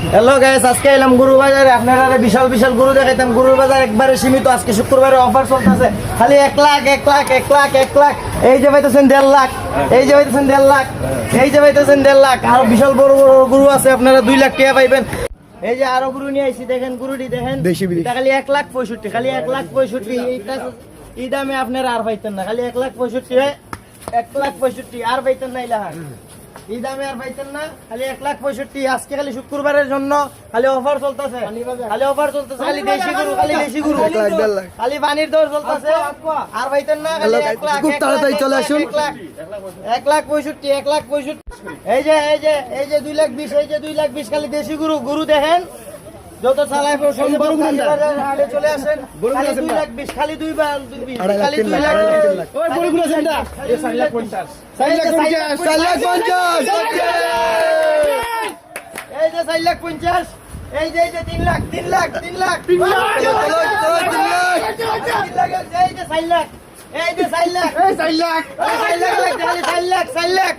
Hello guys, আজকে এলাম গরু বাজারে। আপনারা বিশাল বিশাল গরু দেখাইতাম। গরুর বাজার একবারে সীমিত। আজকে শুক্রবারে অফার চলতেছে, খালি 1 লাখ 1 লাখ 1 লাখ 1 লাখ। এই যে পাইতেছেন 1.5 লাখ, এই যে পাইতেছেন 1.5 লাখ, এই যে পাইতেছেন 1.5 লাখ। আর বিশাল বড় বড় গরু আছে, আপনারা 2 লাখ টাকা পাইবেন। এই যে আরো গরু নিয়ে আইছি, দেখেন গরুটি দেখেন, এটা খালি 1,65,000, খালি 1,65,000। এই দামে আপনারা আর পাইতেন না, খালি 1,65,000, 1,65,000 আর পাইতেন না। ইলাহা এই দামে আর পাইতেন না, খালি 1,65,000। আজকে খালি শুক্রবারের জন্য খালি অফার চলতেছে, খালি অফার চলতেছে, খালি দেশি গরু, খালি দেশি গরু, খালি পানির দর চলতেছে। আর পাইতেন না, খালি 1 লাখ, খুব তাড়াতাড়ি চলে আসুন। 1,65,000, 1,65,000। এই যে এই যে এই যে 2,20,000, এই যে 2,20,000, খালি দেশি গরু। গরু দেখেন যত চালাই হাটে চলে আসেন, খালি 2,20,000, খালি 2,20,000, খালি 2 লাখ। ওই গরুগুলো আছে না? 4,50,000, 4,50,000, 4,50,000। এই যে 4,50,000, এই যে 3 লাখ, 3 লাখ, 3 লাখ, 3 লাখ, এই যে 4 লাখ, এই যে 4 লাখ, এই 4 লাখ, 4 লাখ, 4 লাখ, 4 লাখ।